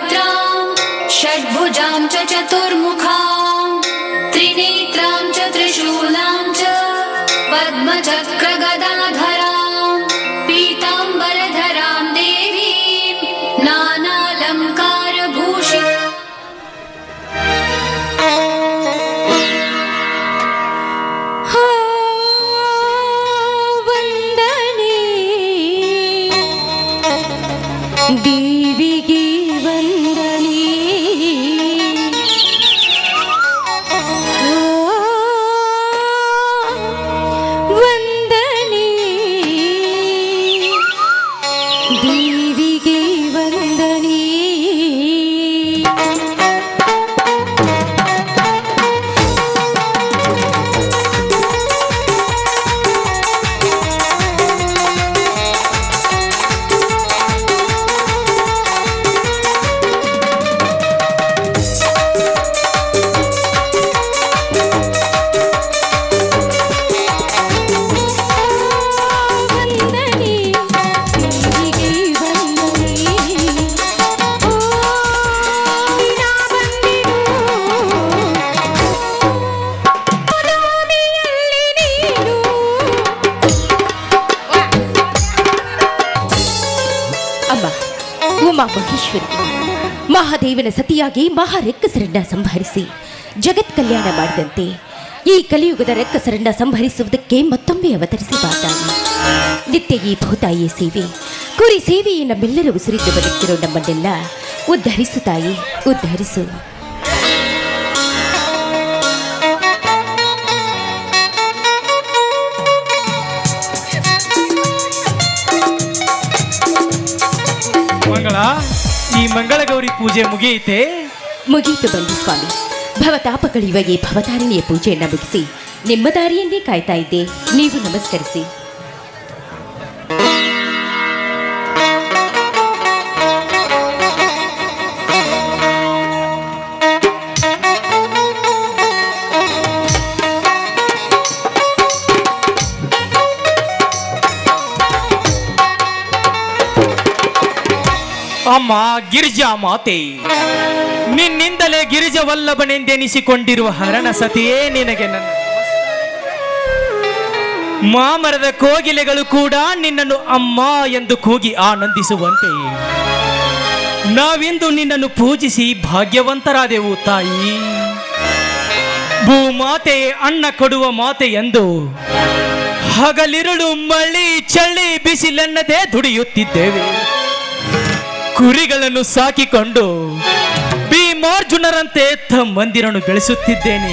वरभद्रां षड्भुजां च चतुर्मुखां त्रिनेत्रां च त्रिशूलां च पद्मचक्रगदाधरां पीताम्बरधरां देवीं नानालङ्कारभूषितां ದೇವಿಗೆ ವಂದನೆ ವಂದನೆ ದೇವಿಗೆ ವಂದನೆ ಮಹೇಶ್ವರಿ ಮಹಾದೇವನ ಸತಿಯಾಗಿ ಮಹಾರೆಕ್ಕಸರನ್ನ ಸಂಹರಿಸಿ ಜಗತ್ ಕಲ್ಯಾಣ ಮಾಡಿದಂತೆ ಈ ಕಲಿಯುಗದ ರೆಕ್ಕಸರನ್ನ ಸಂಹರಿಸುವುದಕ್ಕೆ ಮತ್ತೊಮ್ಮೆ ಅವತರಿಸಿ ಬಾತಾಯಿ. ನಿತ್ಯ ಈ ಭೂತಾಯಿಯ ಸೇವೆ ಕುರಿ ಸೇವೆಯೇ ನಮ್ಮೆಲ್ಲರ ಉಸಿರಿದ್ದು ಬದುಕಿರೋ ನಮ್ಮನ್ನೆಲ್ಲ ಉದ್ಧರಿಸು ತಾಯಿ, ಉದ್ಧರಿಸು. ಮಂಗಳ, ಈ ಮಂಗಳಗೌರಿ ಪೂಜೆ ಮುಗಿಯಿತೆ? ಮುಗಿಯಿತು ಬನ್ನಿ ಸ್ವಾಮಿ. ಭವತಾಪ ಕಳೆಯುವ ಈ ಭವತಾರಿಣಿಯ ಪೂಜೆಯನ್ನು ಮುಗಿಸಿ ನಿಮ್ಮ ದಾರಿಯನ್ನೇ ಕಾಯ್ತಾ ಇದ್ದೆ. ನೀವು ನಮಸ್ಕರಿಸಿ. ಅಮ್ಮ ಗಿರಿಜಾ ಮಾತೆ, ನಿನ್ನಿಂದಲೇ ಗಿರಿಜವಲ್ಲಭನೆಂದೆನಿಸಿಕೊಂಡಿರುವ ಹರಣ ಸತಿಯೇ ನಿನಗೆ ನನ್ನ ಮಾಮರದ ಕೋಗಿಲೆಗಳು ಕೂಡ ನಿನ್ನನ್ನು ಅಮ್ಮ ಎಂದು ಕೂಗಿ ಆನಂದಿಸುವಂತೆ ನಾವಿಂದು ನಿನ್ನನ್ನು ಪೂಜಿಸಿ ಭಾಗ್ಯವಂತರಾದೆವು ತಾಯಿ. ಭೂಮಾತೆ ಅನ್ನ ಕೊಡುವ ಮಾತೆ ಎಂದು ಹಗಲಿರುಳು ಮಳಿ ಚಳಿ ಬಿಸಿಲೆನ್ನದೇ ದುಡಿಯುತ್ತಿದ್ದೇವೆ. ಕುರಿಗಳನ್ನು ಸಾಕಿಕೊಂಡು ಭೀಮಾರ್ಜುನರಂತೆ ತಮ್ಮಂದಿರನ್ನು ಬೆಳೆಸುತ್ತಿದ್ದೇನೆ.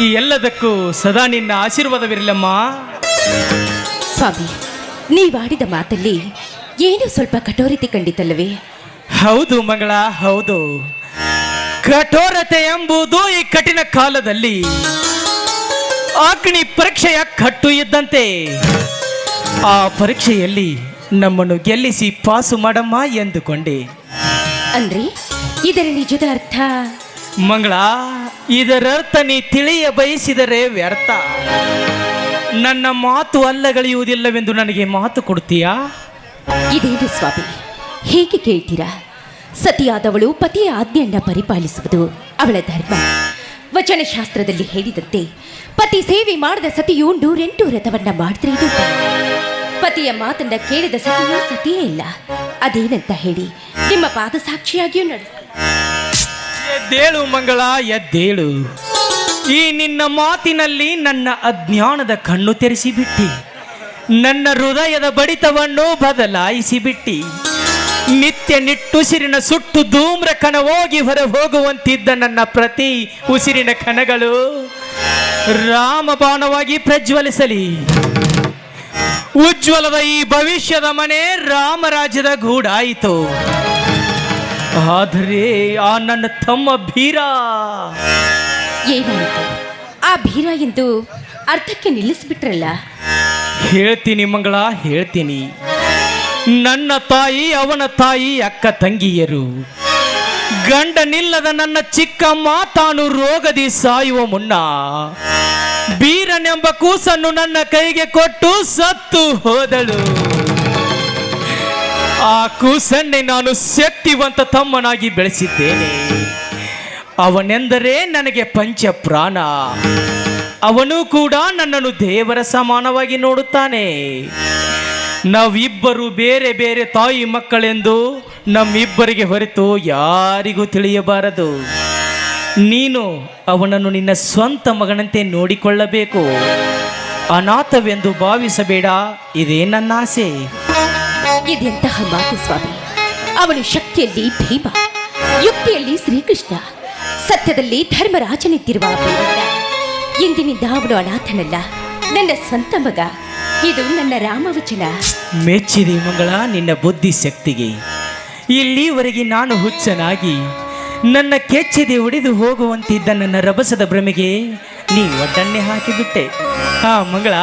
ಈ ಎಲ್ಲದಕ್ಕೂ ಸದಾ ನಿನ್ನ ಆಶೀರ್ವಾದವಿರಲಮ್ಮ. ಸ್ವಾಮಿ, ನೀವಾಡಿದ ಮಾತಲ್ಲಿ ಏನು ಸ್ವಲ್ಪ ಕಠೋರತೆ ಕಂಡಿತಲ್ಲವೇ? ಹೌದು ಮಂಗಳ, ಹೌದು. ಕಠೋರತೆ ಎಂಬುದು ಈ ಕಠಿಣ ಕಾಲದಲ್ಲಿ ಅಗ್ನಿ ಪರೀಕ್ಷೆಯ ಕಟ್ಟು ಇದ್ದಂತೆ. ಆ ಪರೀಕ್ಷೆಯಲ್ಲಿ ನಮ್ಮನ್ನು ಗೆಲ್ಲಿಸಿ ಪಾಸು ಮಾಡಮ್ಮ ಎಂದುಕೊಂಡೆ. ಅಂದ್ರೆ ಇದರ ನಿಜದ ಅರ್ಥ? ಮಂಗಳ, ಇದರರ್ಥ ನೀ ತಿಳಿಯ ಬಯಸಿದರೆ ವ್ಯರ್ಥ. ನನ್ನ ಮಾತು ಅಲ್ಲಗಳೆಯುವುದಿಲ್ಲವೆಂದು ನನಗೆ ಮಾತು ಕೊಡ್ತೀಯಾ? ಇದೇನು ಸ್ವಾಮಿ, ಹೇಗೆ ಕೇಳ್ತೀರಾ? ಸತಿಯಾದವಳು ಪತಿಯ ಆಜ್ಞೆಯನ್ನ ಪರಿಪಾಲಿಸುವುದು ಅವಳ ಧರ್ಮ. ವಚನಶಾಸ್ತ್ರದಲ್ಲಿ ಹೇಳಿದಂತೆ ಪತಿ ಸೇವೆ ಮಾಡಿದ ಸತಿಯು 108 ವ್ರತವನ್ನ ಮಾಡಿದ್ರೆ ಇದು ಪತಿಯ ಮಾತನ್ನ ಕೇಳಿದ ಸತಿಯು ಸತಿಯೇ ಇಲ್ಲ. ಅದೇನಂತ ಹೇಳಿ ನಿಮ್ಮ ಪಾದ ಸಾಕ್ಷಿಯಾಗಿಯೂ ನಡೆಸ. ಎದ್ದೇಳು ಮಂಗಳ, ಎದ್ದೇಳು. ಈ ನಿನ್ನ ಮಾತಿನಲ್ಲಿ ನನ್ನ ಅಜ್ಞಾನದ ಕಣ್ಣು ತೆರೆಸಿಬಿಟ್ಟಿ, ನನ್ನ ಹೃದಯದ ಬಡಿತವನ್ನು ಬದಲಾಯಿಸಿಬಿಟ್ಟಿ. ನಿತ್ಯ ನಿಟ್ಟುಸಿರಿನ ಸುಟ್ಟು ಧೂಮ್ರ ಕಣ ಹೋಗಿ ಹೊರ ಹೋಗುವಂತಿದ್ದ ನನ್ನ ಪ್ರತಿ ಉಸಿರಿನ ಕಣಗಳು ರಾಮಬಾಣವಾಗಿ ಪ್ರಜ್ವಲಿಸಲಿ. ಉಜ್ವಲದ ಈ ಭವಿಷ್ಯದ ಮನೆ ರಾಮರಾಜ್ಯದ ಗೂಡಾಯಿತು. ಆದರೆ ಆ ನನ್ನ ತಮ್ಮ ಭೀರ ಏನಾಯಿತು? ಆ ಭೀರ ಎಂದು ಅರ್ಥಕ್ಕೆ ನಿಲ್ಲಿಸ್ಬಿಟ್ರಲ್ಲ. ಹೇಳ್ತೀನಿ ಮಂಗಳ, ಹೇಳ್ತೀನಿ. ನನ್ನ ತಾಯಿ, ಅವನ ತಾಯಿ, ಅಕ್ಕ ತಂಗಿಯರು, ಗಂಡನಿಲ್ಲದ ನನ್ನ ಚಿಕ್ಕಮ್ಮ ತಾನು ರೋಗದಿ ಸಾಯುವ ಮುನ್ನ ಬೀರನೆಂಬ ಕೂಸನ್ನು ನನ್ನ ಕೈಗೆ ಕೊಟ್ಟು ಸತ್ತು ಹೋದಳು. ಆ ಕೂಸನ್ನೇ ನಾನು ಶಕ್ತಿವಂತ ತಮ್ಮನಾಗಿ ಬೆಳೆಸಿದ್ದೇನೆ. ಅವನೆಂದರೆ ನನಗೆ ಪಂಚ ಪ್ರಾಣ. ಅವನು ಕೂಡ ನನ್ನನ್ನು ದೇವರ ಸಮಾನವಾಗಿ ನೋಡುತ್ತಾನೆ. ನಾವಿಬ್ಬರು ಬೇರೆ ಬೇರೆ ತಾಯಿ ಮಕ್ಕಳೆಂದು ನಮ್ಮಿಬ್ಬರಿಗೆ ಹೊರತು ಯಾರಿಗೂ ತಿಳಿಯಬಾರದು. ನೀನು ಅವನನ್ನು ನಿನ್ನ ಸ್ವಂತ ಮಗನಂತೆ ನೋಡಿಕೊಳ್ಳಬೇಕು. ಅನಾಥವೆಂದು ಭಾವಿಸಬೇಡ. ಇದೇ ನನ್ನ ಆಸೆ. ಇದೆಂತಹ ಮಾತು ಸ್ವಾಮಿ. ಅವನು ಶಕ್ತಿಯಲ್ಲಿ ಭೀಮ, ಯುಕ್ತಿಯಲ್ಲಿ ಶ್ರೀಕೃಷ್ಣ, ಸತ್ಯದಲ್ಲಿ ಧರ್ಮರಾಜನಿದ್ದಿರುವ ಬೇಡ. ಇಂದಿನಿಂದ ಅವನು ಅನಾಥನಲ್ಲ, ನನ್ನ ಸ್ವಂತ ಮಗ. ಇದು ನನ್ನ ರಾಮವಚನ. ಮೆಚ್ಚಿದೆ ಮಂಗಳ ನಿನ್ನ ಬುದ್ಧಿ ಶಕ್ತಿಗೆ. ಇಲ್ಲಿವರೆಗೆ ನಾನು ಹುಚ್ಚನಾಗಿ ನನ್ನ ಕೆಚ್ಚದೆ ಒಡೆದು ಹೋಗುವಂತಿದ್ದ ನನ್ನ ರಭಸದ ಭ್ರಮೆಗೆ ನೀ ಒಡ್ಡನ್ನೇ ಹಾಕಿಬಿಟ್ಟೆ. ಹಾ ಮಂಗಳ,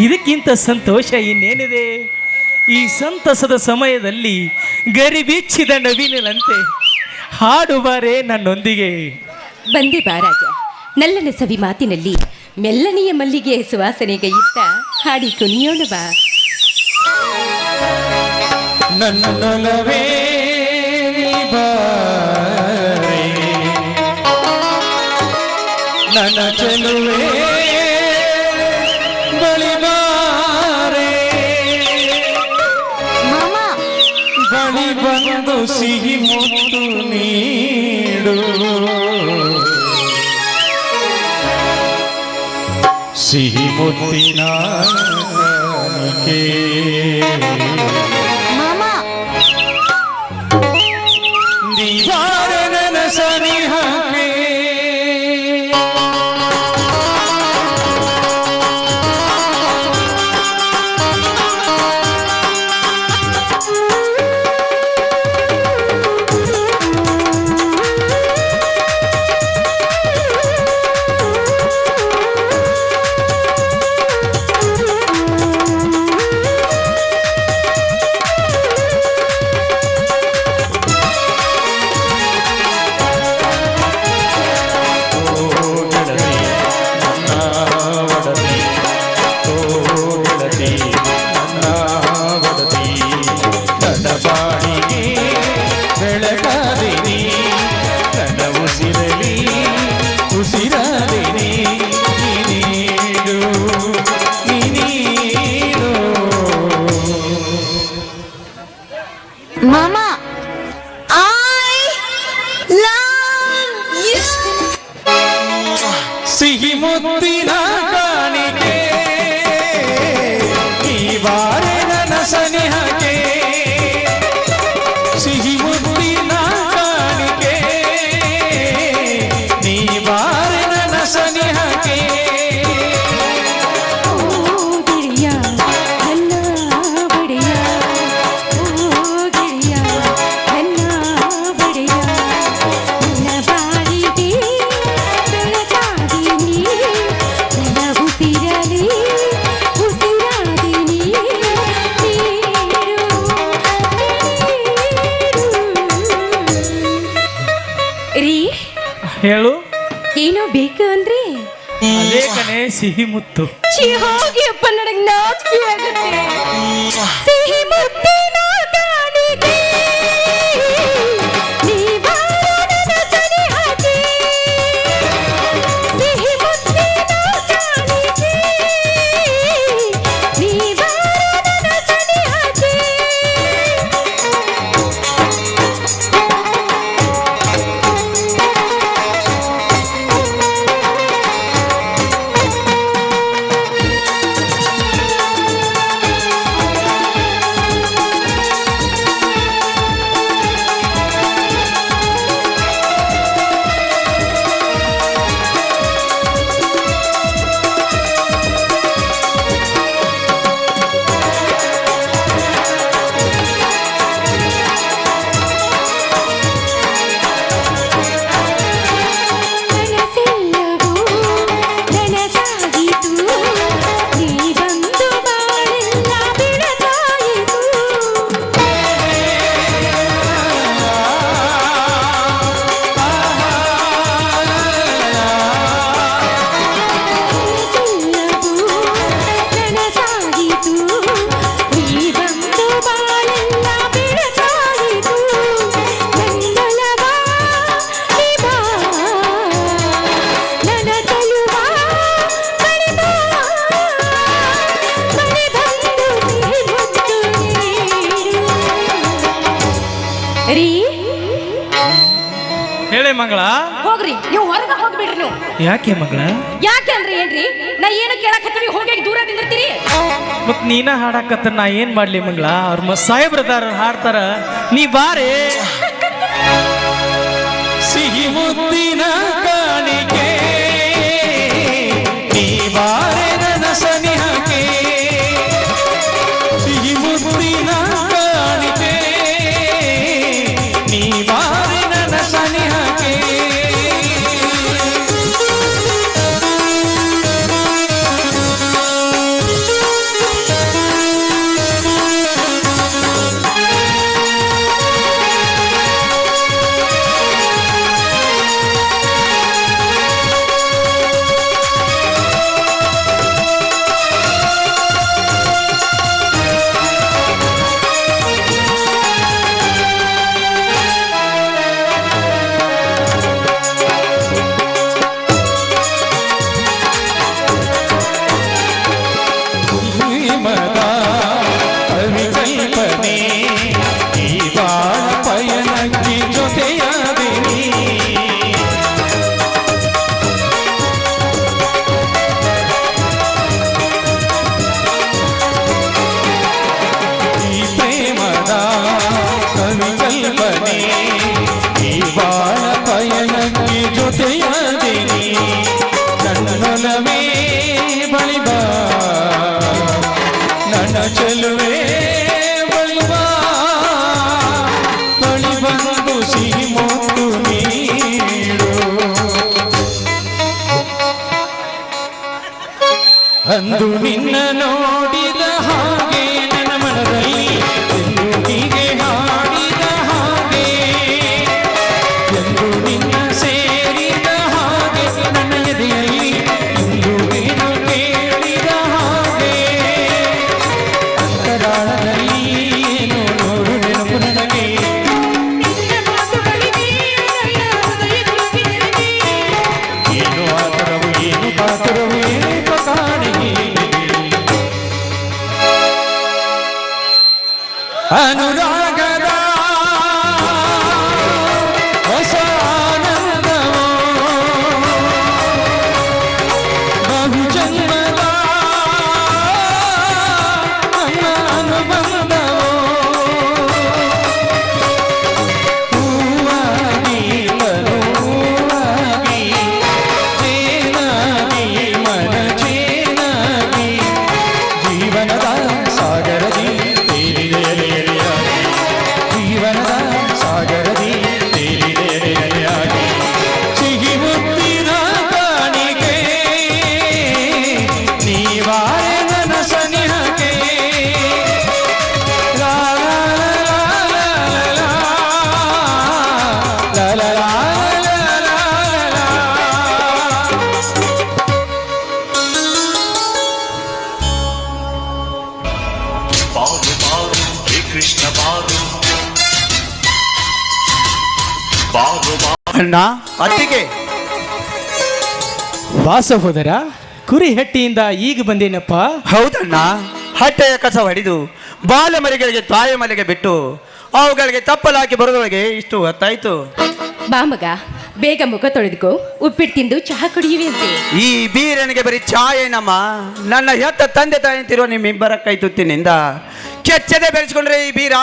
ಇದಕ್ಕಿಂತ ಸಂತೋಷ ಇನ್ನೇನಿದೆ? ಈ ಸಂತಸದ ಸಮಯದಲ್ಲಿ ಗರಿಬಿಚ್ಚಿದ ನವಿಲಿನಂತೆ ಹಾಡುಬಾರೆ ನನ್ನೊಂದಿಗೆ. ಬಂದೆ ಬಾರಾಜ. ನಲ್ಲನ ಸವಿ ಮಾತಿನಲ್ಲಿ ಮೆಲ್ಲನೆಯ ಮಲ್ಲಿಗೆ ಸುವಾಸನೆಗೈಯುತ್ತ ಹಾಡಿ ಕುಣಿಯೋಣ ಬಾ. ನನ್ನೊಲವೇ ಬಾರೆ, ನನ್ನ ಚೆಲುವೆ ಬಳಿಬಾರೆ, ಬಳಿ ಬಂದು ಸಿಹಿ ಮುತ್ತು ನೀಡು, ಸಿಹಿ ಮುತ್ತಿನ ಕಾಣಿಕೆ. ದೀವಾರ ನನ್ನ ಸನಿಹಕ್ಕೆ ಸಿಹಿ ಮುತ್ತಿನ ಕಾಣಿಕೆ, ಈ ಬಾರ ನನ್ನ ಸನಿಹಕ್ಕೆ, ಸಿಹಿ ಮುತ್ತಿನ ಕಾಣಿಕೆ, ನೀ ಬಾರ ನನ್ನ ಸನಿಹಕ್ಕೆ. ಹೇಳು. ಏನೋ ಬೇಕು ಅಂದ್ರೆ ಅದೇ ಕಣೆ ಸಿಹಿ ಮುತ್ತು. ಹೋಗಿ ಅಪ್ಪ, ನನಗೆ ನಾಚಿಕೆ ಆಗುತ್ತೆ. ಸಿಹಿ ಮುತ್ತಿನ ಕಾಣಿಕೆ, ನೀ ಬಾರೋ ನನ್ನ ಸನಿಹಕ್ಕೆ. ಸಿಹಿ ಮುತ್ತಿನ ಕಾಣಿಕೆ, ನೀ ಬಾರೋ ನನ್ನ ಸನಿಹಕ್ಕೆ. ಹೇಳಿ ಮಂಗಳ. ಹೋಗ್ರಿ ನೀವು ಹೊರಗೆ ಹೋಗ್ಬಿಡ್ರಿ ನೀವು. ಯಾಕೆ ಮಂಗಳ? ಯಾಕೆ ಅಂದ್ರೆ ಏನ್ರಿ, ನಾ ಏನು ಕೇಳಕತ್ತೀವಿ ಹೋಗಿ ದೂರ ನಿಂದಿರ್ತೀರಿ. ಮತ್ ನೀನ ಹಾಡಾಕತ್ತ ನಾ ಏನ್ ಮಾಡ್ಲಿ ಮಂಗಳ? ಅವ್ರ ಸಾಹೇಬ್ರದಾರ ಹಾಡ್ತಾರ, ನೀ ಬಾರೆ. ಸಿಹಿ ಮುತ್ತಿನ ಕಾಣಿಕೆ ನೀ ಬಾರೆ ನನ್ನ ಸನಿಹಕ್ಕೆ. ಸಿಹಿ ಮುತ್ತಿನ ಕಾಣಿಕೆ ನೀ ಬಾರೆ ನನ್ನ ಸನಿಹಕ್ಕೆ. ನನ್ನೊಲವೇ ಬಳಿಬಾ ನನ್ನ ಚೆಲುವೆ ಬಳಿಬಾ ಬಳಿ ಬಂದು ಸಿಹಿ ಮುತ್ತು ನೀಡು. ಅಂದು ನಿನ್ನ ನೋಡಿದ ಹಾಗೆ ನನ್ನ ಮನದಲ್ಲಿ ಎಂದು ಹೀಗೆ ಹಾಡಿದ ಹಾಗೆ, ಎಂದು ನಿನ್ನ ಸೇರಿದ ಹಾಗೆ ನನ್ನ ಎದೆಯಲ್ಲಿ ಇಂದು ನೀನು ಕೇಳಿದ ಹಾಗೆ. ಅಂತರಾಳದಲ್ಲಿ ಏನು ನೋಡು ನೆನಪು ನನಗೆ, ಏನು ಆತರವು ಏನು ಕಾತರವು ಏಕ ಕಾಣಿಗೆ. ಅನುರಾಗದ ಹೊಸ ಆನಂದವೋ ಬಹುಜನ್ಮದ ನಮ್ಮ ಅನುಬಂಧವೋ ಹೂವಾಗಿ ತನುವಾಗಿ ಚೇನಾಗಿ ಮನ ಚೇನಾಗಿ ಜೀವನದ ಸಾಗರದಿ ತೇಲಿದೆ ಎಲೆಯಲೆಯಾಗಿ, ಜೀವನದ ಸಾಗರದಿ ತೇಲಿದೆ ಎಲೆಯಲೆಯಾಗಿ. ಸಿಹಿ ಮುತ್ತಿನ ಕಾಣಿಕೆ ನೀವಾರೆ ನನ್ನ ಸನಿಹಕ್ಕೆ. ಲಾ ಲಾ ಲಾ ಲಾ ಲಾ ಲಾ ಲಾ ಲಾ ಲಾ. ಬಾರು ಬಾರು ಹೇ ಕೃಷ್ಣ ಬಾರು ಬಾರು ಬಾರು. ಅಣ್ಣ ಅತ್ತಿಗೆ ವಾಸಹೋದರ, ಕುರಿ ಹಟ್ಟಿಯಿಂದ ಈಗ ಬಂದೇನಪ್ಪ. ಹೌದಣ್ಣ, ಹಟ್ಟೆಯ ಕಸ ಹೊಡೆದು ಬಾಲ ಮರಿಗಳಿಗೆ ತಾಯ ಮನೆಗೆ ಬಿಟ್ಟು ಅವುಗಳಿಗೆ ತಪ್ಪಲಾಕಿ ಬರೋದೊಳಗೆ ಇಷ್ಟು ಹೊತ್ತಾಯ್ತು. ಬಾ ಮಗ, ಬೇಗ ಮುಖ ತೊಳೆದುಕೋ, ಉಪ್ಪಿಟ್ಟು ತಿಂದು ಚಹಾ ಕುಡಿಯುವೆ ಅಂತೆ. ಈ ಬೀರನಿಗೆ ಬರೀ ಚಾಯೇನಮ್ಮ. ನನ್ನ ಹೆತ್ತ ತಂದೆ ತಾಯಿ ಅಂತಿರುವ ನಿಮ್ಮಿಬ್ಬರ ಕೈ ತುತ್ತಿನಿಂದ ಕೆಚ್ಚದೆ ಬೆಳೆಸಿಕೊಂಡ್ರೆ ಈ ಬೀರ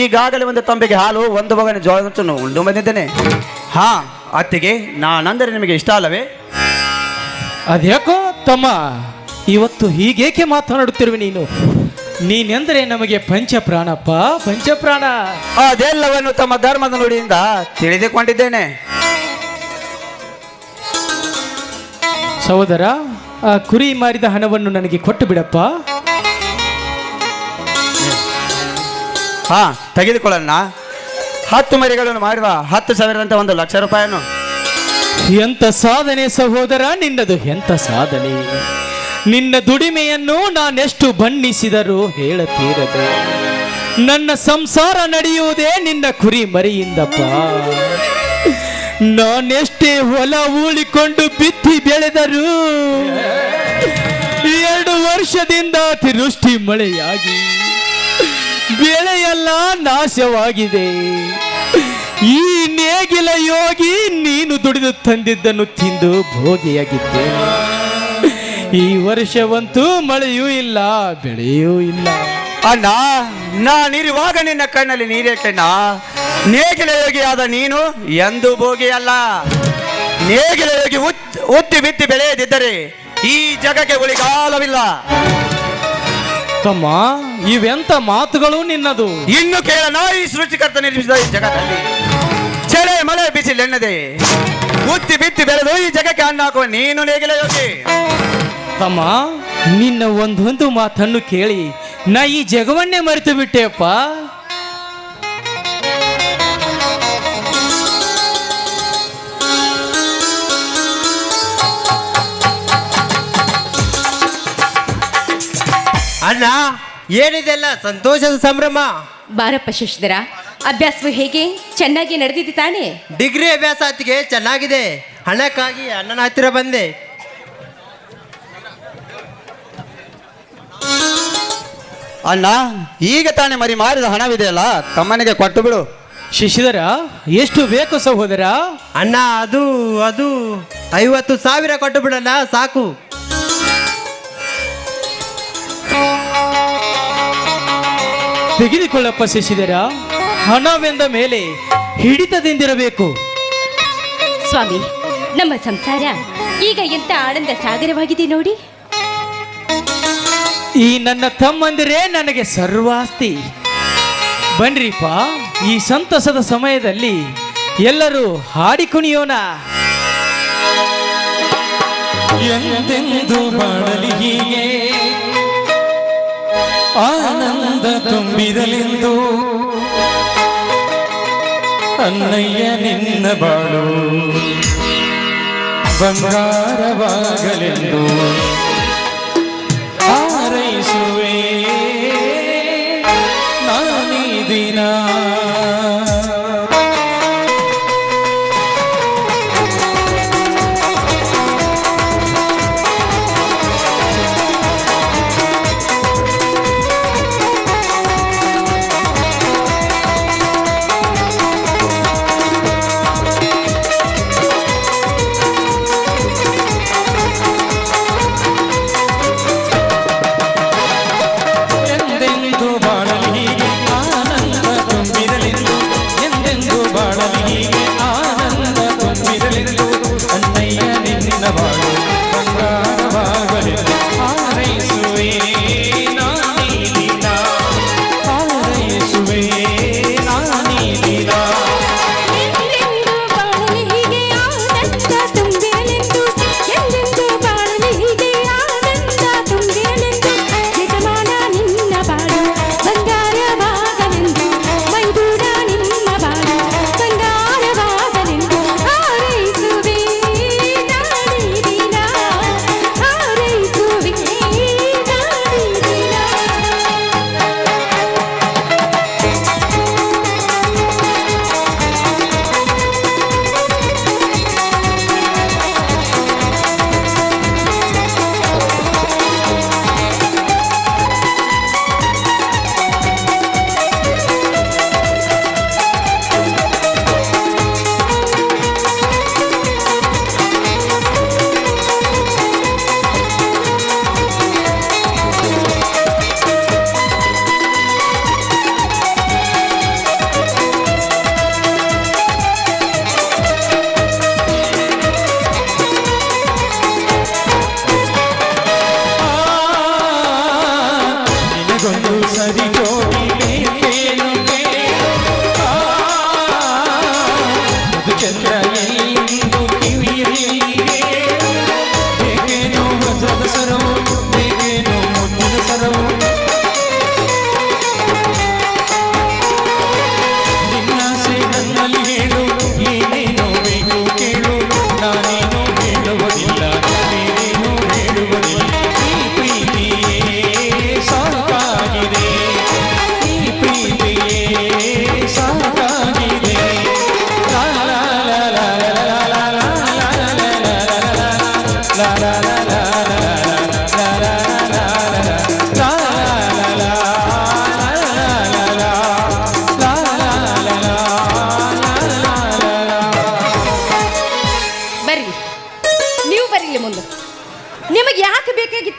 ಈಗಾಗಲೇ ಒಂದು ತಂಬೆಗೆ ಹಾಲು ಒಂದು ಮಗನ ಜೋಳವನ್ನು ಉಂಡು ಬಂದಿದ್ದೇನೆ. ಹಾ ಅತ್ತಿಗೆ, ನಾನಂದರೆ ನಿಮಗೆ ಇಷ್ಟ ಅಲ್ಲವೇ? ಅದ್ಯಾಕೋ ತಮ್ಮ, ಇವತ್ತು ಹೀಗೇಕೆ ಮಾತನಾಡುತ್ತಿರುವೆ ನೀನು? ನೀನೆಂದರೆ ನಮಗೆ ಪಂಚಪ್ರಾಣಪ್ಪ, ಪಂಚಪ್ರಾಣ. ಅದೆಲ್ಲವನ್ನು ತಮ್ಮ ಧರ್ಮದ ನುಡಿಯಿಂದ ತಿಳಿದುಕೊಂಡಿದ್ದೇನೆ. ಸಹೋದರ, ಆ ಕುರಿ ಮಾರಿದ ಹಣವನ್ನು ನನಗೆ ಕೊಟ್ಟು ಬಿಡಪ್ಪ. ಹಾ ತೆಗೆದುಕೊಳ್ಳೋಣ. 10 ಮರಿಗಳನ್ನು ಮಾಡಿದ 10,000 1 ಲಕ್ಷ ರೂಪಾಯಿಯನ್ನು. ಎಂತ ಸಾಧನೆ ಸಹೋದರ ನಿನ್ನದು, ಎಂತ ಸಾಧನೆ! ನಿನ್ನ ದುಡಿಮೆಯನ್ನು ನಾನೆಷ್ಟು ಬಣ್ಣಿಸಿದರೂ ಹೇಳತೀರದು. ನನ್ನ ಸಂಸಾರ ನಡೆಯುವುದೇ ನಿನ್ನ ಕುರಿ ಮರಿಯಿಂದಪ್ಪ. ನಾನೆಷ್ಟೇ ಹೊಲ ಉಳಿಕೊಂಡು ಬಿತ್ತಿ ಬೆಳೆದರು 2 ವರ್ಷದಿಂದ ಅತಿವೃಷ್ಟಿ ಮಳೆಯಾಗಿ ಬೆಳೆಯೆಲ್ಲ ನಾಶವಾಗಿದೆ. ಈ ನೇಗಿಲ ಯೋಗಿ ನೀನು ದುಡಿದು ತಂದಿದ್ದನ್ನು ತಿಂದು ಭೋಗಿಯಾಗಿದ್ದೇನೆ. ಈ ವರ್ಷವಂತೂ ಮಳೆಯೂ ಇಲ್ಲ, ಬೆಳೆಯೂ ಇಲ್ಲ. ಅಣ್ಣ, ನಾನಿರುವಾಗ ನಿನ್ನ ಕಣ್ಣಲ್ಲಿ ನೀರೇ ಕಣ್ಣ. ನೇಗಿಲ ಯೋಗಿಯಾದ ನೀನು ಎಂದು ಭೋಗಿ ಅಲ್ಲ. ನೇಗಿಲ ಯೋಗಿ ಉತ್ತಿ ಬಿತ್ತಿ ಬೆಳೆಯದಿದ್ದರೆ ಈ ಜಗಕ್ಕೆ ಉಳಿಗಾಲವಿಲ್ಲ. ತಮ್ಮ, ಇವೆಂತ ಮಾತುಗಳು ನಿನ್ನದು? ಇನ್ನು ಕೇಳನ, ಈ ಸೃಷ್ಟಿಕರ್ತ ನಿರ್ಮಿಸಿದ ಈ ಜಗತ್ತಲ್ಲಿ ಚಳಿ ಮಳೆ ಬಿಸಿಲೆನ್ನದೆ ಉತ್ತಿ ಬಿತ್ತಿ ಬೆಳೆದು ಈ ಜಗಕ್ಕೆ ಅನ್ನ ಹಾಕುವ ನೀನು ನೇಗಿಲ ಯೋಗಿ. ತಮ್ಮ, ನಿನ್ನ ಒಂದೊಂದು ಮಾತನ್ನು ಕೇಳಿ ನಾ ಈ ಜಗವನ್ನೇ ಮರೆತು ಬಿಟ್ಟೆಯಪ್ಪ. ಅಣ್ಣ, ಏನಿದೆಲ್ಲ ಸಂತೋಷದ ಸಂಭ್ರಮ? ಬಾರಪ್ಪ ಶಶಿಧರ, ಅಭ್ಯಾಸವು ಹೇಗೆ? ಚೆನ್ನಾಗಿ ನಡೆದಿದೆ ತಾನೇ? ಡಿಗ್ರಿ ಅಭ್ಯಾಸ ಆತಿಗೆ ಚೆನ್ನಾಗಿದೆ. ಹಣಕ್ಕಾಗಿ ಅಣ್ಣನ ಹತ್ತಿರ ಬಂದೆ. ಅಣ್ಣ, ಈಗ ತಾನೇ ಮರಿ ಮಾರಿದ ಹಣವಿದೆಯಲ್ಲ, ತಮ್ಮನಿಗೆ ಕೊಟ್ಟು ಬಿಡು. ಶಶಿಧರ, ಎಷ್ಟು ಬೇಕು ಸಹೋದರ? ಅಣ್ಣ, ಅದು ಅದು 50,000 ಕೊಟ್ಟು ಬಿಡಣ್ಣ, ಸಾಕು. ತೆಗೆದುಕೊಳ್ಳಪ್ಪ ಶಶಿಧರ, ಹಣವೆಂದ ಮೇಲೆ ಹಿಡಿತದಿಂದಿರಬೇಕು. ಸ್ವಾಮಿ, ನಮ್ಮ ಸಂಸಾರ ಈಗ ಎಂತ ಆನಂದ ಸಾಗರವಾಗಿದೆ ನೋಡಿ. ಈ ನನ್ನ ತಮ್ಮಂದಿರೇ ನನಗೆ ಸರ್ವಾಸ್ತಿ. ಬನ್ರಿಪ್ಪ, ಈ ಸಂತಸದ ಸಮಯದಲ್ಲಿ ಎಲ್ಲರೂ ಹಾಡಿ ಕುಣಿಯೋಣ. ಎಂದೆಂದು ಬಾಳಲಿ ಹೀಗೆ ಆನಂದ ತುಂಬಿರಲೆಂದು ಅನ್ನಯ್ಯ ನಿನ್ನ ಬಾಳು ಬಂಗಾರವಾಗಲೆಂದು ಹಾರೈಸುವೆ ನಾನೀ ದಿನ.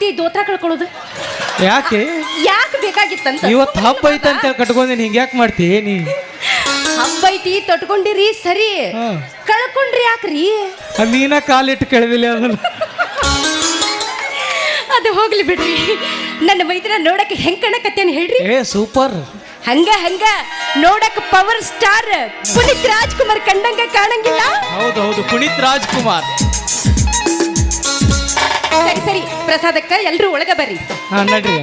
ಐತಿ ದೋತ್ರ ಕಳ್ಕೊಳ್ಳೋದು? ಯಾಕೆ ಯಾಕೆ ಬೇಕಾಗಿತ್ತಂತ? ಇವತ್ತು ಹಬ್ಬ ಐತೆ ಅಂತ ಕಟ್ಕೊಂಡೇನಿ, ಹಿಂಗೆ ಯಾಕೆ ಮಾಡ್ತೀಯ ನೀ? ಹಬ್ಬ ಐತಿ ತೊಟ್ಕೊಂಡಿರಿ ಸರಿ, ಹಾ. ಕಳ್ಕೊಂಡ್ರಿ ಯಾಕ್ರಿ? ಆ ಮೀನ ಕಾಲಿಟ್ಟು ಕೆಳದಿಲ್ಲ ಅದನ್ನ. ಅದು ಹೋಗ್ಲಿ ಬಿಡ್ರಿ. ನನ್ನ ಮೈದ್ರ ನೋಡಕ್ಕೆ ಹೆಂಗ್ ಕಾಣಕತ್ತೇನು ಹೇಳ್ರಿ? ಏ ಸೂಪರ್. ಹಂಗ ನೋಡಕ್ ಪವರ್ ಸ್ಟಾರ್ ಪುನೀತ್ ರಾಜ್ಕುಮಾರ್ ಕಂಡಂಗ ಕಾಣಂಗಿಲ್ಲ? ಹೌದು ಪುನೀತ್ ರಾಜ್ಕುಮಾರ್. ಸರಿ ಪ್ರಸಾದಕ್ಕ ಎಲ್ರೂ ಒಳಗ ಬರ್ರಿ. ಹಾ ನಡ್ರಿ.